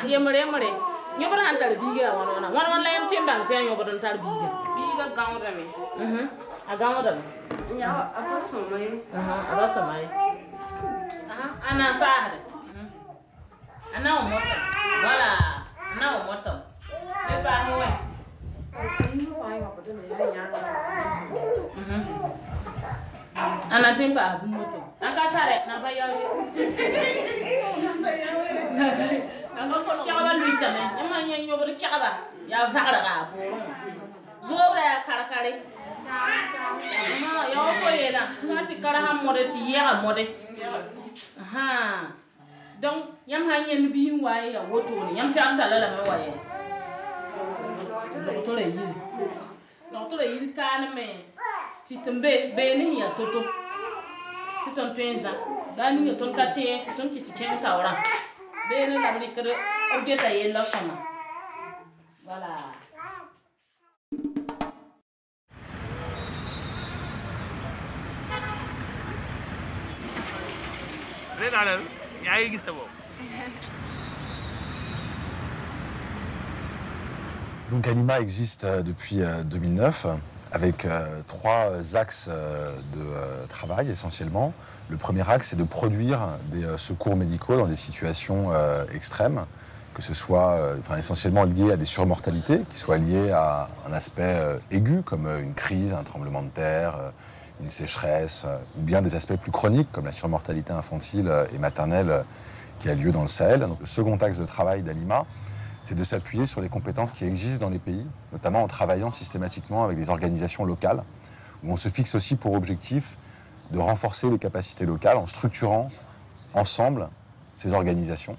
yemre nyobra han tar biga wana la yam timbang tian nyobra tar biga gawra me a gawra ya apaso mai apaso mai ana pahada ana o moto wala ana o moto me pa moe ana timba moto aka sare na ba yo anga ko chaba luita me nyama nyanyo bari chaba ya vagra ga foro zobra karakare ma yo ko yela sati kara ha mode ti yera mode donc yam ha nyen bi waye ya woto ni yam si anta la me waye to le yiri kan me titembe be ni ya toto titon twenza dani ni ton katie titon kiti ken tawra be ni la bri kre o de ta yella sama voilà. Donc Alima existe depuis 2009 avec trois axes de travail essentiellement. Le premier axe, c'est de produire des secours médicaux dans des situations extrêmes, que ce soit essentiellement lié à des surmortalités, qui soient liées à un aspect aigu comme une crise, un tremblement de terre, une sécheresse, ou bien des aspects plus chroniques comme la surmortalité infantile et maternelle qui a lieu dans le Sahel. Donc, le second axe de travail d'Alima, c'est de s'appuyer sur les compétences qui existent dans les pays, notamment en travaillant systématiquement avec des organisations locales, où on se fixe aussi pour objectif de renforcer les capacités locales en structurant ensemble ces organisations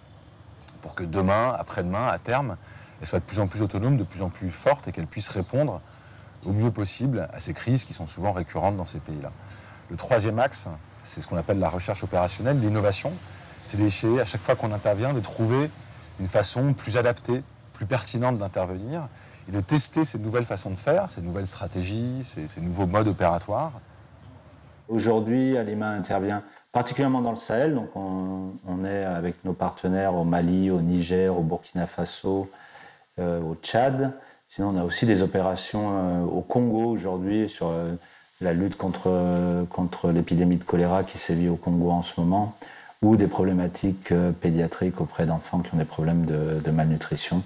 pour que demain, après-demain, à terme, elles soient de plus en plus autonomes, de plus en plus fortes et qu'elles puissent répondre au mieux possible à ces crises qui sont souvent récurrentes dans ces pays-là. Le troisième axe, c'est ce qu'on appelle la recherche opérationnelle, l'innovation. C'est d'essayer, à chaque fois qu'on intervient, de trouver une façon plus adaptée, plus pertinente d'intervenir et de tester ces nouvelles façons de faire, ces nouvelles stratégies, ces nouveaux modes opératoires. Aujourd'hui, Alima intervient particulièrement dans le Sahel. Donc on est avec nos partenaires au Mali, au Niger, au Burkina Faso, au Tchad. Sinon, on a aussi des opérations au Congo aujourd'hui sur la lutte contre l'épidémie de choléra qui sévit au Congo en ce moment, ou des problématiques pédiatriques auprès d'enfants qui ont des problèmes de malnutrition.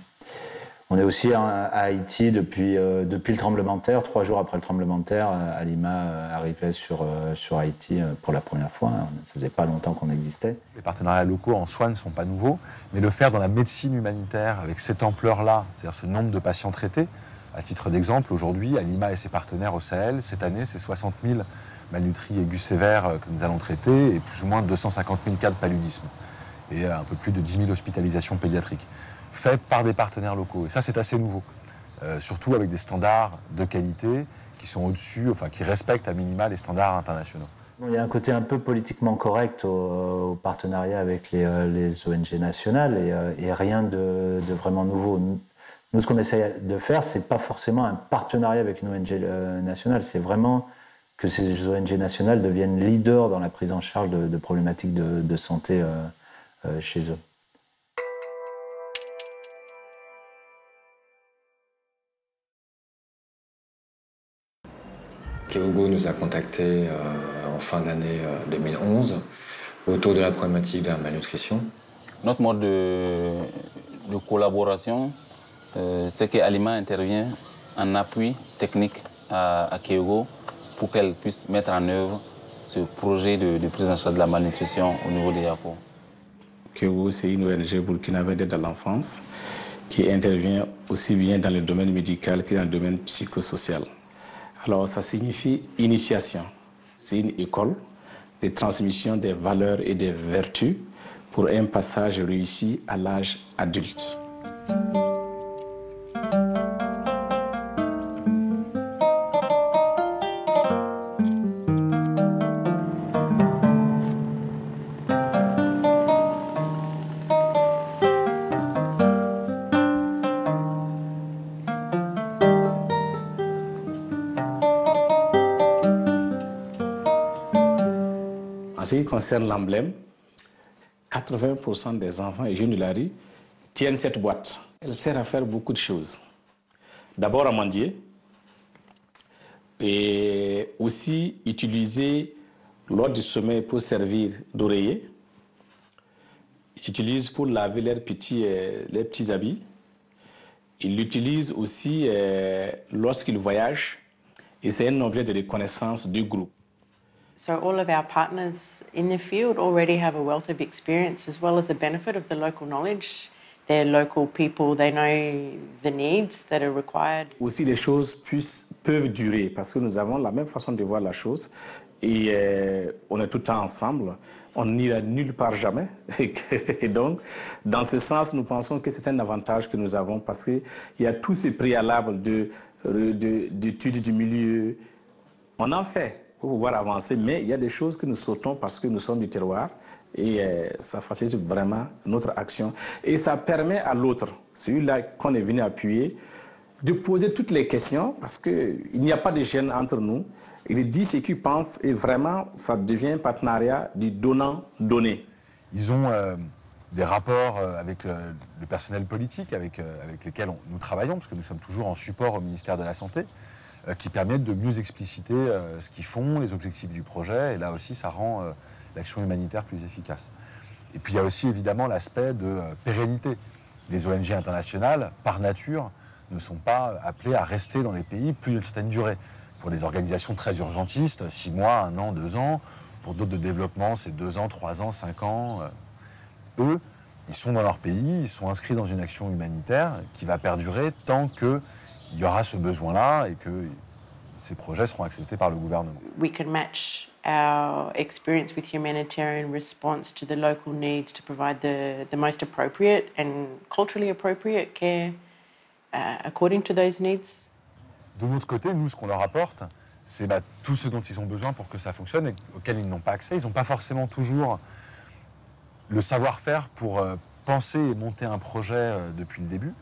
On est aussi à Haïti depuis le tremblement de terre. 3 jours après le tremblement de terre, Alima arrivait sur Haïti pour la première fois. Ça faisait pas longtemps qu'on existait. Les partenariats locaux en soi ne sont pas nouveaux, mais le faire dans la médecine humanitaire avec cette ampleur-là, c'est-à-dire ce nombre de patients traités. À titre d'exemple, aujourd'hui, Alima et ses partenaires au Sahel, cette année, c'est 60 000 malnutris aigus sévères que nous allons traiter et plus ou moins 250 000 cas de paludisme et un peu plus de 10 000 hospitalisations pédiatriques, fait par des partenaires locaux. Et ça, c'est assez nouveau, surtout avec des standards de qualité qui sont au-dessus, qui respectent à minima les standards internationaux. Il y a un côté un peu politiquement correct au partenariat avec les ONG nationales et rien de vraiment nouveau. Nous, ce qu'on essaie de faire, c'est pas forcément un partenariat avec une ONG nationale, c'est vraiment que ces ONG nationales deviennent leaders dans la prise en charge de problématiques de santé chez eux. Keogo nous a contactés en fin d'année 2011 autour de la problématique de la malnutrition. Notre mode de collaboration, c'est qu'Alima intervient en appui technique à Keogo pour qu'elle puisse mettre en œuvre ce projet de prise en charge de la malnutrition au niveau des Yako. Keogo, c'est une ONG burkinabé d'aide à l'enfance qui intervient aussi bien dans le domaine médical que dans le domaine psychosocial. Alors, ça signifie initiation. C'est une école de transmission des valeurs et des vertus pour un passage réussi à l'âge adulte. En ce qui concerne l'emblème, 80% des enfants et jeunes de la rue tiennent cette boîte. Elle sert à faire beaucoup de choses. D'abord à mendier et aussi utiliser lors du sommeil pour servir d'oreiller. Ils l'utilisent pour laver leurs petits habits. Ils l'utilisent aussi lorsqu'ils voyagent et c'est un objet de reconnaissance du groupe. So all of our partners in the field already have a wealth of experience as well as the benefit of the local knowledge. They're local people, they know the needs that are required. Aussi les choses peuvent durer parce que nous avons la même façon de voir la chose et on est tout le temps ensemble. On n'ira nulle part jamais. Et donc, dans ce sens, nous pensons que c'est un avantage que nous avons parce qu'il y a tous ces préalables d'études du milieu. On en fait pour pouvoir avancer, mais il y a des choses que nous sautons parce que nous sommes du terroir et ça facilite vraiment notre action. Et ça permet à l'autre, celui-là qu'on est venu appuyer, de poser toutes les questions parce qu'il n'y a pas de gêne entre nous. Il dit ce qu'il pense et vraiment, ça devient un partenariat du donnant-donné. Ils ont des rapports avec le personnel politique avec lesquels nous travaillons, parce que nous sommes toujours en support au ministère de la Santé, qui permettent de mieux expliciter ce qu'ils font, les objectifs du projet, et là aussi ça rend l'action humanitaire plus efficace. Et puis il y a aussi évidemment l'aspect de pérennité. Les ONG internationales, par nature, ne sont pas appelées à rester dans les pays plus d'une certaine durée. Pour les organisations très urgentistes, 6 mois, 1 an, 2 ans. Pour d'autres de développement, c'est 2 ans, 3 ans, 5 ans. Eux, ils sont dans leur pays, ils sont inscrits dans une action humanitaire qui va perdurer tant qu'il y aura ce besoin-là et que ces projets seront acceptés par le gouvernement. We can match our experience with humanitarian response to the local needs to provide the most appropriate and culturally appropriate care according to those needs. De l'autre côté, nous, ce qu'on leur apporte, c'est tout ce dont ils ont besoin pour que ça fonctionne et auquel ils n'ont pas accès. Ils n'ont pas forcément toujours le savoir-faire pour penser et monter un projet depuis le début.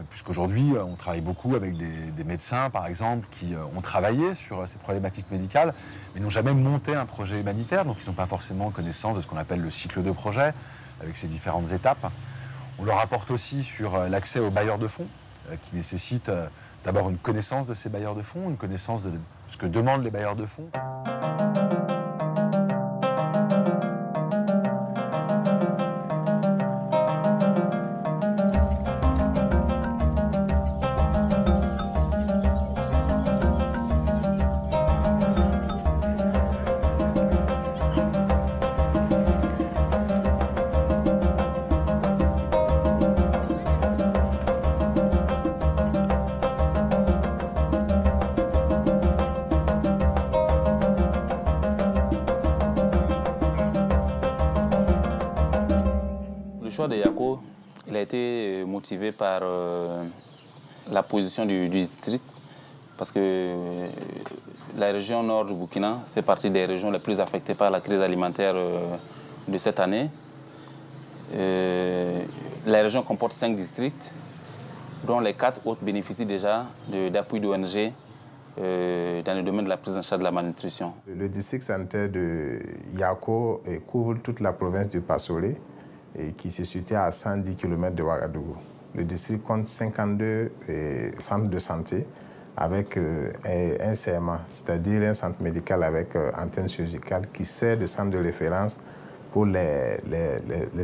Puisqu'aujourd'hui, on travaille beaucoup avec des médecins, par exemple, qui ont travaillé sur ces problématiques médicales, mais n'ont jamais monté un projet humanitaire, donc ils n'ont pas forcément connaissance de ce qu'on appelle le cycle de projet, avec ses différentes étapes. On leur apporte aussi sur l'accès aux bailleurs de fonds, qui nécessite d'abord une connaissance de ces bailleurs de fonds, une connaissance de ce que demandent les bailleurs de fonds. Le choix de Yako, il a été motivé par la position du district, parce que la région nord du Burkina fait partie des régions les plus affectées par la crise alimentaire de cette année. La région comporte 5 districts, dont les 4 autres bénéficient déjà d'appui d'ONG dans le domaine de la prise en charge de la malnutrition. Le district sanitaire de Yako couvre toute la province du Passolé, qui se situe à 110 km de Ouagadougou. Le district compte 52 centres de santé avec un CMA, c'est-à-dire un centre médical avec antenne chirurgicale qui sert de centre de référence pour les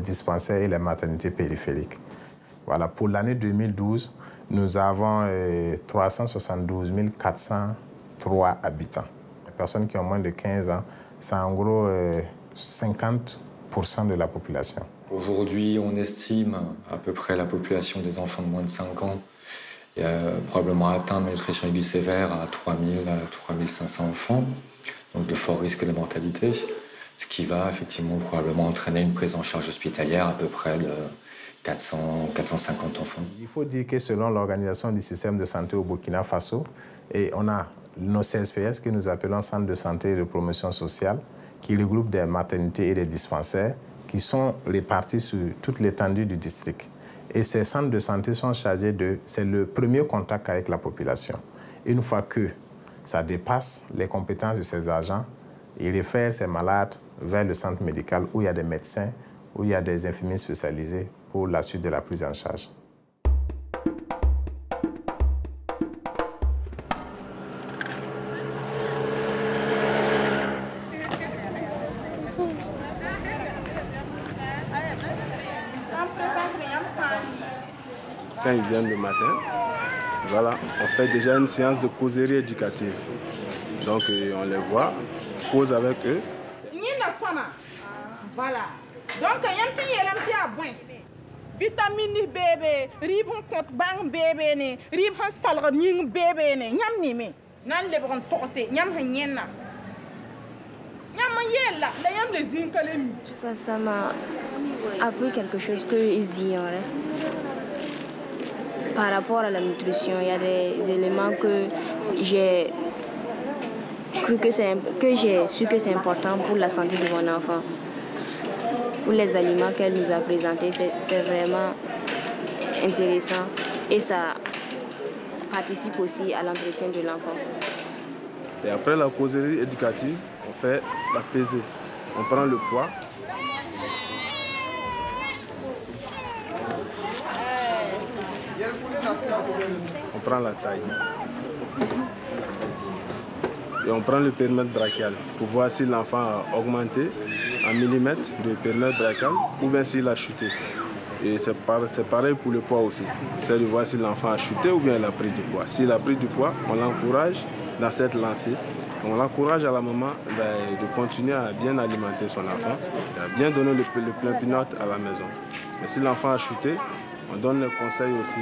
dispensaires et les maternités périphériques. Voilà, pour l'année 2012, nous avons 372 403 habitants. Les personnes qui ont moins de 15 ans, c'est en gros 50% de la population. Aujourd'hui, on estime à peu près la population des enfants de moins de 5 ans probablement atteinte de malnutrition aiguë sévère à 3000 à 3500 enfants, donc de fort risque de mortalité, ce qui va effectivement probablement entraîner une prise en charge hospitalière à peu près de 450 enfants. Il faut dire que selon l'Organisation du système de santé au Burkina Faso, on a nos CSPS que nous appelons Centres de santé et de promotion sociale, qui regroupent des maternités et des dispensaires qui sont répartis sur toute l'étendue du district. Et ces centres de santé sont chargés c'est le premier contact avec la population. Une fois que ça dépasse les compétences de ces agents, ils réfèrent ces malades vers le centre médical où il y a des médecins où il y a des infirmiers spécialisés pour la suite de la prise en charge. Quand ils viennent le matin, voilà, on fait déjà une séance de causerie éducative. Donc on les voit, cause avec eux. Voilà. Donc il y a un petit abonné. Vitamine bébé, ribon compte bang bébé né, ribon salra ning bébé né, nyam ni me. Nan le bon toxé, nyam hanyena. Nyam yella, la yam les inkalemi. En tout cas, ça m'a appris quelque chose que ils ignoraient. Par rapport à la nutrition, il y a des éléments que j'ai cru que j'ai su que c'est important pour la santé de mon enfant. Pour les aliments qu'elle nous a présentés, c'est vraiment intéressant et ça participe aussi à l'entretien de l'enfant. Et après la causerie éducative, on fait la pesée. On prend le poids. On prend la taille. Et on prend le périmètre brachial pour voir si l'enfant a augmenté en millimètres de périmètre brachial ou bien s'il a chuté. Et c'est pareil pour le poids aussi. C'est de voir si l'enfant a chuté ou bien il a pris du poids. S'il a pris du poids, on l'encourage dans cette lancée. On l'encourage à la maman de continuer à bien alimenter son enfant, à bien donner le plein pinot à la maison. Mais si l'enfant a chuté, on donne le conseil aussi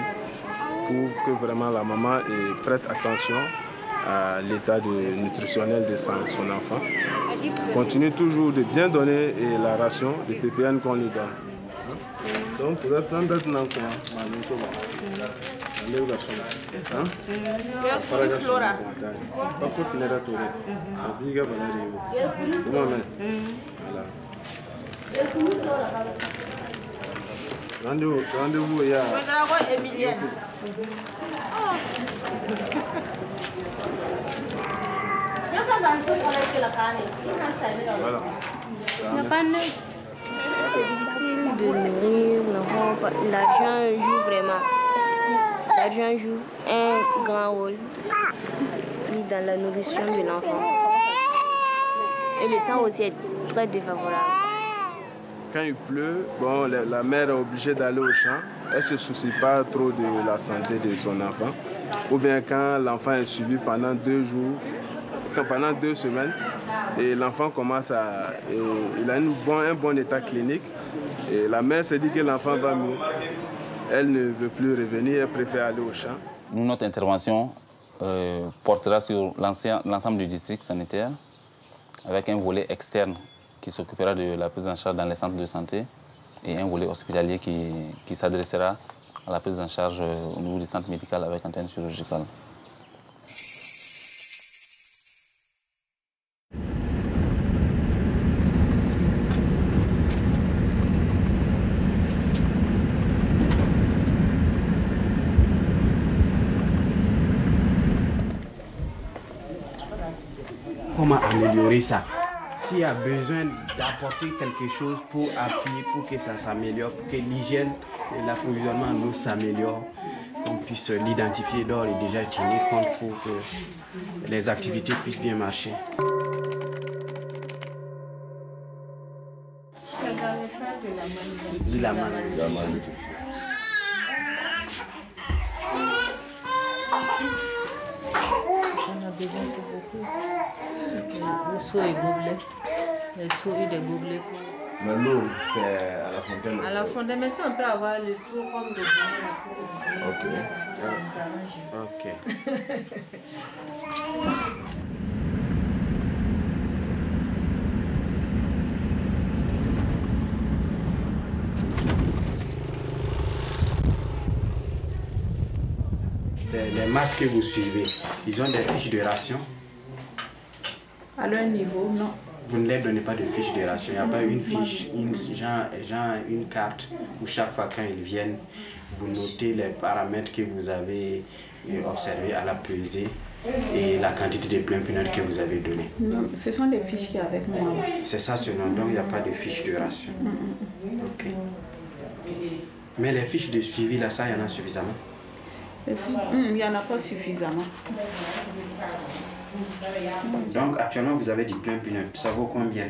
pour que vraiment la maman prête attention à l'état nutritionnel de son enfant. On continue toujours de bien donner la ration de PPN qu'on lui donne. Donc, vous êtes en train de rendez-vous ya. C'est difficile de nourrir l'enfant. L'argent joue vraiment. L'argent joue un grand rôle dans la nourrition de l'enfant. Et le temps aussi est très défavorable. Quand il pleut, bon, la mère est obligée d'aller au champ. Elle ne se soucie pas trop de la santé de son enfant. Ou bien quand l'enfant est suivi pendant 2 jours, pendant 2 semaines, et l'enfant commence à... il a un bon état clinique. Et la mère se dit que l'enfant va mieux. Elle ne veut plus revenir, elle préfère aller au champ. Notre intervention portera sur l'ensemble du district sanitaire avec un volet externe qui s'occupera de la prise en charge dans les centres de santé et un volet hospitalier qui s'adressera à la prise en charge au niveau du centre médical avec antenne chirurgicale. Comment améliorer ça? S'il y a besoin d'apporter quelque chose pour appuyer, pour que ça s'améliore, pour que l'hygiène et l'approvisionnement en eau s'améliore, qu'on puisse l'identifier d'ores et déjà tenir compte pour que les activités puissent bien marcher. La maladie. On a besoin de beaucoup. Le seau est gobelet. Le seau il est gobelet. Mais l'eau, c'est à la fontaine. À la fontaine, mais si on peut avoir le seau comme le gobelet. Ok. Ça nous arrange. Ok. Les masques que vous suivez, ils ont des fiches de ration? À leur niveau, non. vous ne leur donnez pas de fiche de ration. Il n'y a pas une fiche, une carte où chaque fois quand ils viennent, vous notez les paramètres que vous avez observés à la pesée et la quantité de plein peanut que vous avez donné. Ce sont des fiches qui sont avec moi. C'est ça seulement, donc il n'y a pas de fiche de ration. Ok. Mais les fiches de suivi, là, ça, il y en a suffisamment? Il n'y en a pas suffisamment. Donc actuellement, vous avez du plein peanut. Ça vaut combien?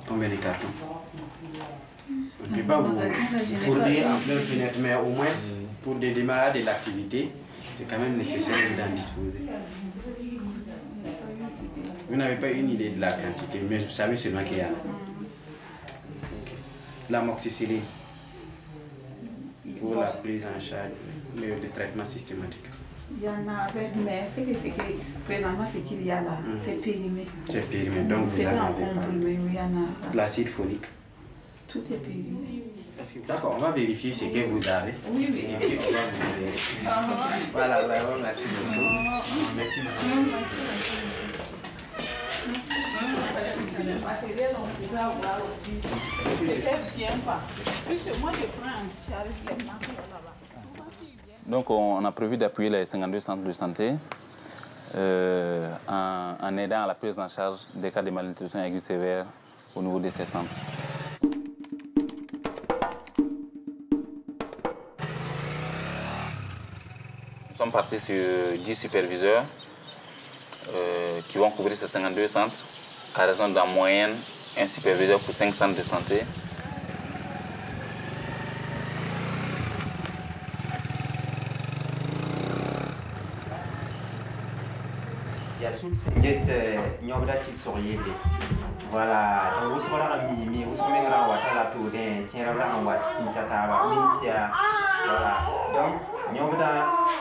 Combien de cartons? On ne peut pas vous fournir en plein peanut, mais au moins pour le démarrage de l'activité, c'est quand même nécessaire d'en disposer. Vous n'avez pas une idée de la quantité, mais vous savez seulement qu'il y a. L'amoxicilline pour la prise en charge, le traitement systématique. Il y en a avec, mais présentement ce qu'il y a là, c'est périmé. C'est périmé, donc vous n'en avez pas. L'acide folique. Tout est périmé. D'accord, on va vérifier ce que vous avez. Oui. Et puis on va vous vérifier. Voilà, merci beaucoup. Merci beaucoup. Le matériel, on peut avoir aussi. Peut-être bien pas. Puisque moi, je prends un charge là-bas. Donc on a prévu d'appuyer les 52 centres de santé en aidant à la prise en charge des cas de malnutrition aiguë sévère au niveau de ces centres. Nous sommes partis sur 10 superviseurs qui vont couvrir ces 52 centres à raison d'en moyenne un superviseur pour 5 centres de santé. Voilà, donc vous serez à midi, vous serez à la tour d'un qui est là en Watt, si ça t'a voilà, donc nous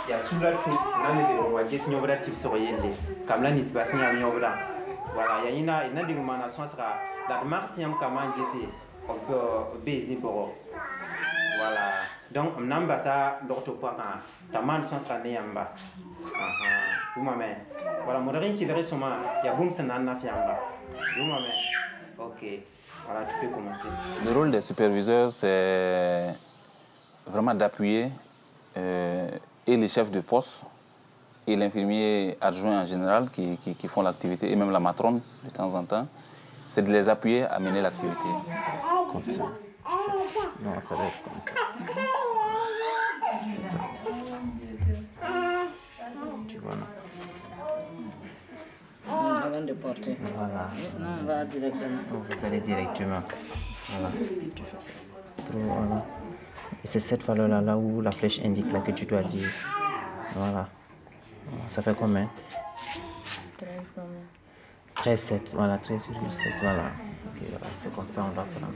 il y a sous la tour, nous avons dit que nous avons type sur l'île, comme là, nous passons à Nyobra. Voilà, il y a une dénomination sera la marxienne comme on peut baiser pour voilà, donc on n'a pas ça d'autre point, ta main sera née en bas. Voilà, mon rien qui verrait sur moi, il y a boum, c'est un affaire. Ok, voilà, tu peux commencer. Le rôle des superviseurs, c'est vraiment d'appuyer et les chefs de poste et l'infirmier adjoint en général qui font l'activité, et même la matrone de temps en temps, c'est de les appuyer à mener l'activité. Comme ça. Non, ça va être comme ça. Ça. Tu vois, non? Avant de porter. Voilà. Non, on va directement. Vous allez directement. Voilà. Tu fais ça. Voilà. Et c'est cette valeur-là là où la flèche indique là que tu dois dire. Voilà. Ça fait combien? 13 combien? 13,7. Voilà, 13,7. Voilà. Okay, voilà. C'est comme ça on va prendre.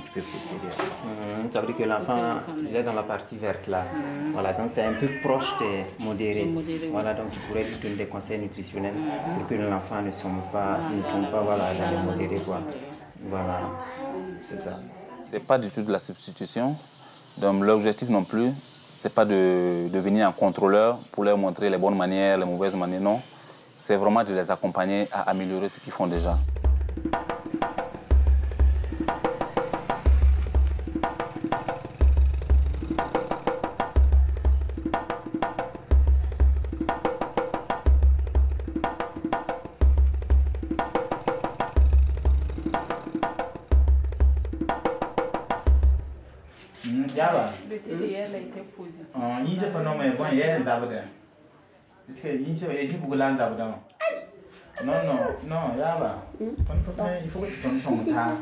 Tu peux procéder. Ça veut dire que l'enfant il est dans la partie verte là. Voilà, donc c'est un peu proche des modérés. Voilà, donc tu pourrais lui donner des conseils nutritionnels pour que l'enfant ne tombe pas voilà, dans les modérés. Voilà, c'est ça. C'est pas du tout de la substitution. Donc l'objectif non plus, c'est pas de devenir un contrôleur pour leur montrer les bonnes manières, les mauvaises manières, non. C'est vraiment de les accompagner à améliorer ce qu'ils font déjà. Le TDL a été positif. Il se prononce bon, il y a un d'abord. Parce que il se fait beaucoup d'abord. Non, Yaba. Il faut que tu tombes sur mon tas.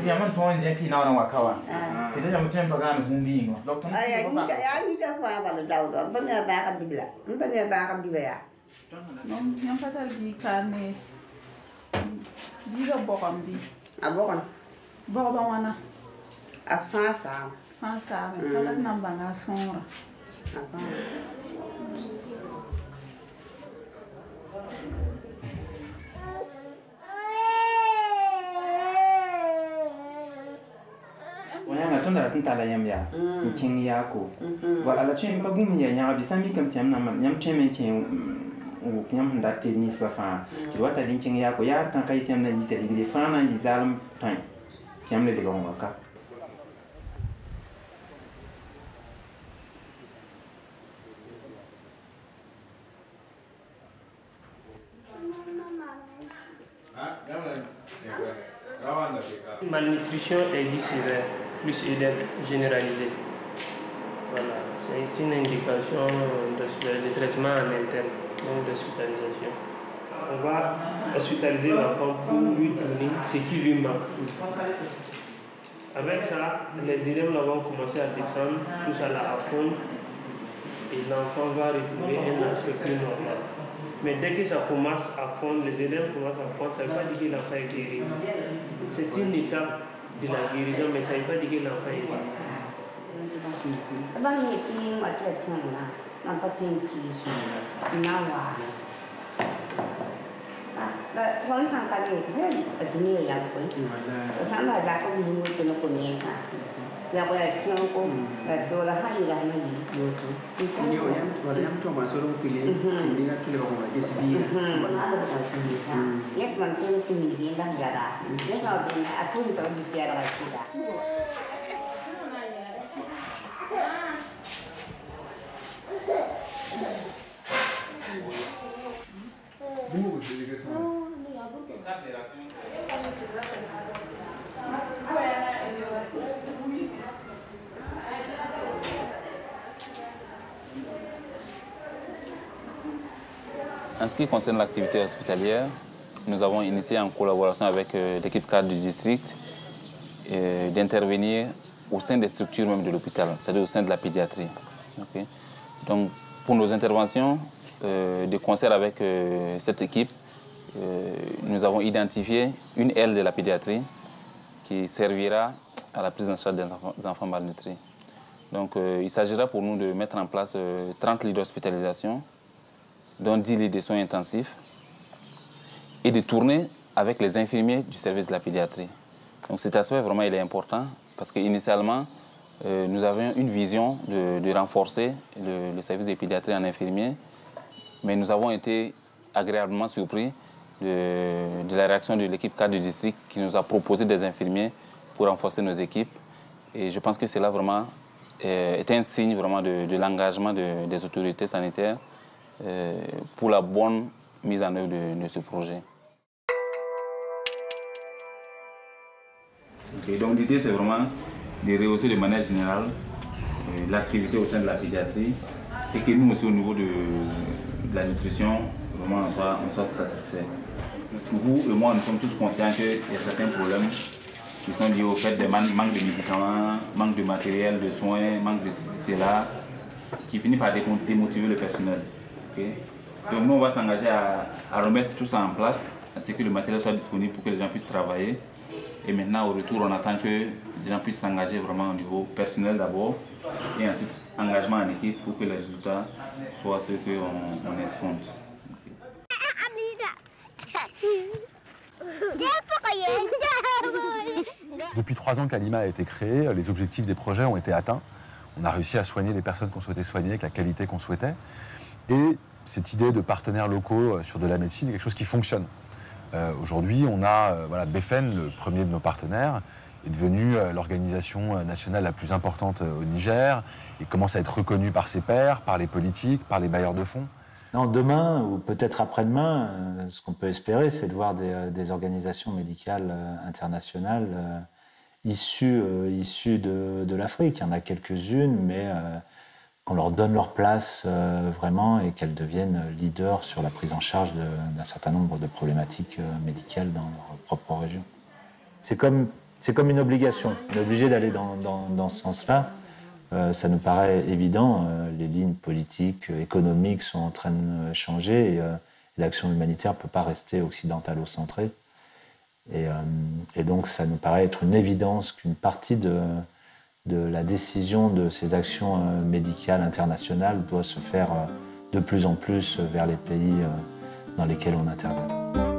Il y a un point qui n'a pas Wakawa. Il y a un temple à Bumbingo. Non, il n'y a pas de carne. Biga Borambi. À Boran. Borawana. À France. France, mais pas de Nambanga Sonra. On a ton la pinta la yamia, King Yako. Voilà, la chain pas boom ya, bien comme tiens, yam chain making nyam da tennis ba fa ti wata din kin ya ko ya tan kai tiam na yi se di fa na yi zalim tan tiam le de gonga ka Malnutrition aiguë sévère plus élève généralisée. Voilà, c'est une indication de traitement en interne, donc d'hospitalisation. On va hospitaliser l'enfant pour lui donner ce qui lui manque. Avec ça, les élèves vont commencer à descendre, tout ça là à fondre, et l'enfant va retrouver un aspect plus normal. Mais dès que ça commence à fondre, les élèves commencent à fondre, ça ne veut pas dire que l'enfant est guéri. C'est une étape de la guérison, mais ça ne veut pas dire que l'enfant est guéri. En ce qui concerne l'activité hospitalière, nous avons initié en collaboration avec l'équipe cadre du district d'intervenir au sein des structures même de l'hôpital, c'est-à-dire au sein de la pédiatrie. Okay. Donc, pour nos interventions, de concert avec cette équipe, nous avons identifié une aile de la pédiatrie qui servira à la prise en charge des enfants malnutris. Donc, il s'agira pour nous de mettre en place 30 lits d'hospitalisation, dont 10 lits de soins intensifs, et de tourner avec les infirmiers du service de la pédiatrie. Donc cet aspect, vraiment, il est important, parce qu'initialement, nous avions une vision de renforcer le service de pédiatrie en infirmiers, mais nous avons été agréablement surpris de la réaction de l'équipe cadre du district qui nous a proposé des infirmiers pour renforcer nos équipes. Et je pense que cela vraiment est un signe vraiment de l'engagement des autorités sanitaires pour la bonne mise en œuvre de ce projet. Okay, donc l'idée c'est vraiment de rehausser de manière générale l'activité au sein de la pédiatrie et que nous aussi au niveau de la nutrition, vraiment on soit satisfait. Vous et moi nous sommes tous conscients qu'il y a certains problèmes qui sont liés au fait de manque de médicaments, manque de matériel, de soins, manque de cela, qui finit par démotiver le personnel. Okay. Donc nous on va s'engager à remettre tout ça en place, à ce que le matériel soit disponible pour que les gens puissent travailler. Et maintenant au retour on attend que les gens puissent s'engager vraiment au niveau personnel d'abord et ensuite engagement en équipe pour que les résultats soient ceux qu'on escompte. Depuis 3 ans qu'Alima a été créée, les objectifs des projets ont été atteints. On a réussi à soigner les personnes qu'on souhaitait soigner avec la qualité qu'on souhaitait. Et cette idée de partenaires locaux sur de la médecine est quelque chose qui fonctionne. Aujourd'hui, on a BFN, le premier de nos partenaires, est devenu l'organisation nationale la plus importante au Niger et commence à être reconnue par ses pairs, par les politiques, par les bailleurs de fonds. Non, demain, ou peut-être après-demain, ce qu'on peut espérer, c'est de voir des organisations médicales internationales issues de l'Afrique. Il y en a quelques-unes, mais qu'on leur donne leur place vraiment et qu'elles deviennent leaders sur la prise en charge d'un certain nombre de problématiques médicales dans leur propre région. C'est comme une obligation. On est obligé d'aller dans ce sens-là. Ça nous paraît évident. Les lignes politiques, économiques sont en train de changer et l'action humanitaire ne peut pas rester occidentalo-centrée. Et donc ça nous paraît être une évidence qu'une partie de la décision de ces actions médicales internationales doit se faire de plus en plus vers les pays dans lesquels on intervient.